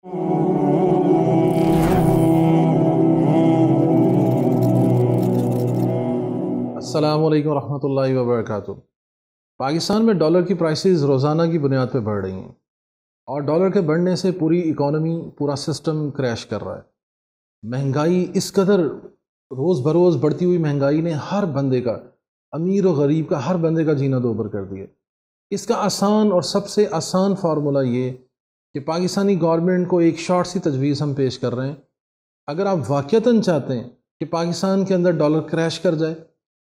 السلام علیکم ورحمۃ اللہ وبرکاتہ۔ پاکستان میں ڈالر کی پرائسز روزانہ کی بنیاد پہ بڑھ رہی ہیں اور ڈالر کے بڑھنے سے پوری اکانومی، پورا سسٹم کریش کر رہا ہے۔ مہنگائی اس قدر روز بروز بڑھتی ہوئی مہنگائی نے ہر بندے کا، امیر و غریب کا، ہر بندے کا جینا دوبر کر دیا۔ اس کا آسان اور سب سے آسان فارمولہ یہ کہ پاکستانی گورنمنٹ کو ایک شارٹ سی تجویز ہم پیش کر رہے ہیں۔ اگر آپ واقعتاً چاہتے ہیں کہ پاکستان کے اندر ڈالر کریش کر جائے،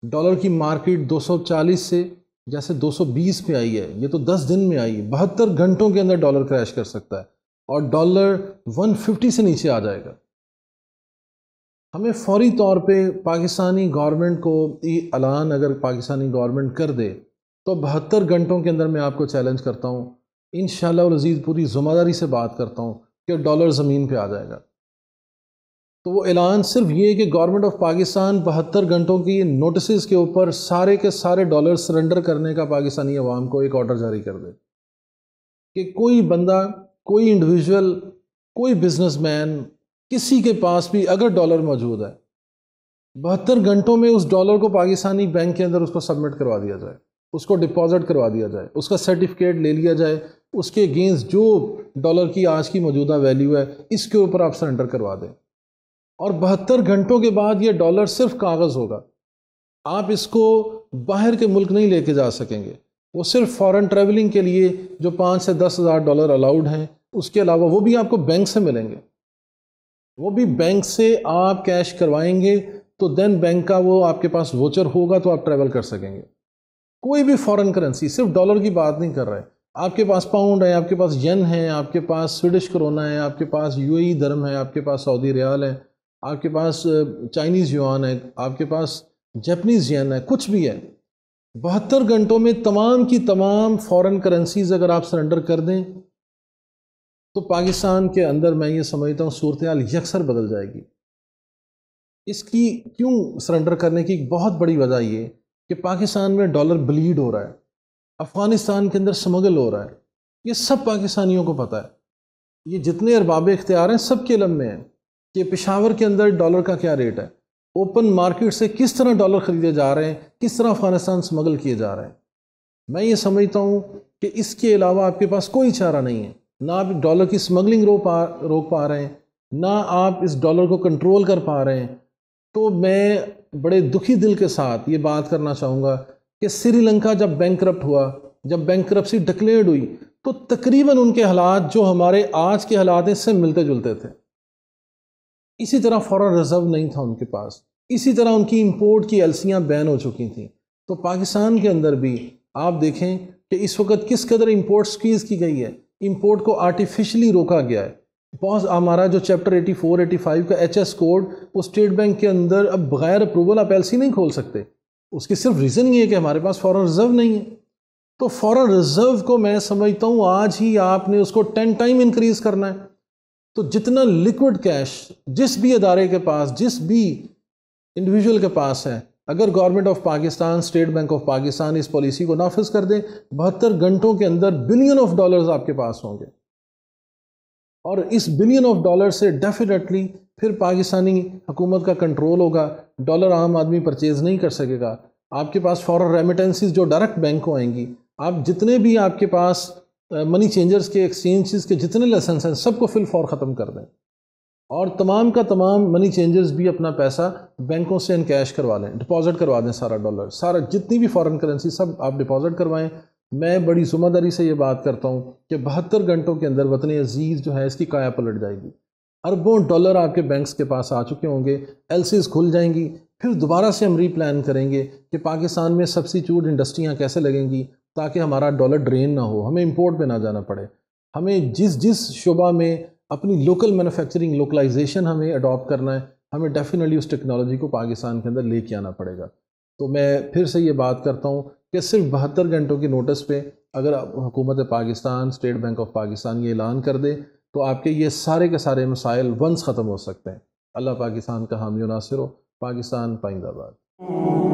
ڈالر کی مارکیٹ 240 سے جیسے 220 پہ آئی ہے، یہ تو 10 دن میں آئی ہے، 72 گھنٹوں کے اندر ڈالر کریش کر سکتا ہے اور ڈالر 150 سے نیچے آ جائے گا۔ ہمیں فوری طور پہ پاکستانی گورنمنٹ کو یہ اعلان اگر پاکستانی گورنمنٹ کر دے تو 72 گھنٹوں کے اندر میں آپ کو چیلنج کرتا ہوں، انشاءاللہ العزیز پوری ذمہ داری سے بات کرتا ہوں کہ ڈالر زمین پہ آ جائے گا۔ تو وہ اعلان صرف یہ کہ گورنمنٹ آف پاکستان 72 گھنٹوں کی نوٹسز کے اوپر سارے کے سارے ڈالر سرنڈر کرنے کا پاکستانی عوام کو ایک آرڈر جاری کر دے کہ کوئی بندہ، کوئی انڈیویجول، کوئی بزنس مین، کسی کے پاس بھی اگر ڈالر موجود ہے، 72 گھنٹوں میں اس ڈالر کو پاکستانی بینک کے اندر اس کو سبمٹ کروا دیا جائے، اس کو ڈپازٹ کروا دیا جائے، اس کا سرٹیفکیٹ لے لیا جائے، اس کے اگینسٹ جو ڈالر کی آج کی موجودہ ویلیو ہے اس کے اوپر آپ سرنڈر کروا دیں، اور 72 گھنٹوں کے بعد یہ ڈالر صرف کاغذ ہوگا۔ آپ اس کو باہر کے ملک نہیں لے کے جا سکیں گے، وہ صرف فارن ٹریولنگ کے لیے جو 5 سے 10 ہزار ڈالر الاؤڈ ہیں، اس کے علاوہ وہ بھی آپ کو بینک سے ملیں گے، وہ بھی بینک سے آپ کیش کروائیں گے تو دین بینک کا وہ آپ کے پاس ووچر ہوگا تو آپ ٹریول کر سکیں گے۔ کوئی بھی فارن کرنسی، صرف ڈالر کی بات نہیں کر رہے، آپ کے پاس پاؤنڈ ہے، آپ کے پاس ین ہے، آپ کے پاس سویڈش کرونا ہے، آپ کے پاس یو اے ای درہم ہے، آپ کے پاس سعودی ریال ہے، آپ کے پاس چائنیز یوان ہے، آپ کے پاس جیپنیز ین ہے، کچھ بھی ہے، 72 گھنٹوں میں تمام کی تمام فارن کرنسیز اگر آپ سرنڈر کر دیں تو پاکستان کے اندر میں یہ سمجھتا ہوں صورتحال یکسر بدل جائے گی۔ اس کی کیوں سرنڈر کرنے کی ایک بہت بڑی وجہ یہ کہ پاکستان میں ڈالر بلیڈ ہو رہا ہے، افغانستان کے اندر سمگل ہو رہا ہے، یہ سب پاکستانیوں کو پتہ ہے، یہ جتنے ارباب اختیار ہیں سب کے علم میں ہے کہ پشاور کے اندر ڈالر کا کیا ریٹ ہے، اوپن مارکیٹ سے کس طرح ڈالر خریدے جا رہے ہیں، کس طرح افغانستان سمگل کیے جا رہے ہیں۔ میں یہ سمجھتا ہوں کہ اس کے علاوہ آپ کے پاس کوئی چارہ نہیں ہے، نہ آپ ڈالر کی سمگلنگ روک پا رہے ہیں، نہ آپ اس ڈالر کو کنٹرول کر پا رہے ہیں۔ تو میں بڑے دکھی دل کے ساتھ یہ بات کرنا چاہوں گا کہ سری لنکا جب بینکرپٹ ہوا، جب بینکرپسی ڈکلیئرڈ ہوئی تو تقریباً ان کے حالات جو ہمارے آج کے حالات ہیں اس سے ملتے جلتے تھے۔ اسی طرح فارن ریزرو نہیں تھا ان کے پاس، اسی طرح ان کی امپورٹ کی ایلسیاں بین ہو چکی تھیں۔ تو پاکستان کے اندر بھی آپ دیکھیں کہ اس وقت کس قدر امپورٹ سکویز کی گئی ہے، امپورٹ کو آرٹیفیشلی روکا گیا ہے۔ بہت ہمارا جو چیپٹر 84 85 کا ایچ ایس کوڈ، وہ اسٹیٹ بینک کے اندر اب بغیر اپروول آپ ایلسی نہیں کھول سکتے، اس کی صرف ریزن یہ ہے کہ ہمارے پاس فارن ریزرو نہیں ہے۔ تو فارن ریزرو کو میں سمجھتا ہوں آج ہی آپ نے اس کو 10 ٹائم انکریز کرنا ہے۔ تو جتنا لیکوڈ کیش جس بھی ادارے کے پاس، جس بھی انڈیویجول کے پاس ہے، اگر government of Pakistan, state bank of Pakistan اس پالیسی کو نافذ کر دیں، 72 گھنٹوں کے اندر بلین آف ڈالرز آپ کے پاس ہوں گے، اور اس بلین آف ڈالر سے ڈیفینیٹلی پھر پاکستانی حکومت کا کنٹرول ہوگا، ڈالر عام آدمی پرچیز نہیں کر سکے گا، آپ کے پاس فارن ریمیٹنسز جو ڈائریکٹ بینک کو آئیں گی، آپ جتنے بھی آپ کے پاس منی چینجرز کے، ایکسچینجز کے جتنے لائسنس ہیں سب کو فی الفور ختم کر دیں، اور تمام کا تمام منی چینجرز بھی اپنا پیسہ بینکوں سے انکیش کروا لیں، ڈپازٹ کروا دیں، سارا ڈالر، سارا جتنی بھی فارن کرنسی سب آپ ڈپازٹ کروائیں۔ میں بڑی ذمہ داری سے یہ بات کرتا ہوں کہ 72 گھنٹوں کے اندر وطن عزیز جو ہے اس کی کایا پلٹ جائے گی، اربوں ڈالر آپ کے بینکس کے پاس آ چکے ہوں گے، ایلسیز کھل جائیں گی، پھر دوبارہ سے ہم ری پلان کریں گے کہ پاکستان میں سبسٹیوٹ انڈسٹریاں کیسے لگیں گی تاکہ ہمارا ڈالر ڈرین نہ ہو، ہمیں امپورٹ پہ نہ جانا پڑے، ہمیں جس شعبہ میں اپنی لوکل مینوفیکچرنگ، لوکلائزیشن ہمیں اڈاپٹ کرنا ہے، ہمیں ڈیفینیٹلی اس ٹیکنالوجی کو پاکستان کے اندر لے کے آنا پڑے گا۔ تو میں پھر سے یہ بات کرتا ہوں کہ صرف 72 گھنٹوں کی نوٹس پہ اگر حکومت Pakistan, state bank of Pakistan یہ اعلان کر دے تو آپ کے یہ سارے کے سارے مسائل ونس ختم ہو سکتے ہیں۔ اللہ پاکستان کا حامی و ناصر ہو، پاکستان پائندہ باد۔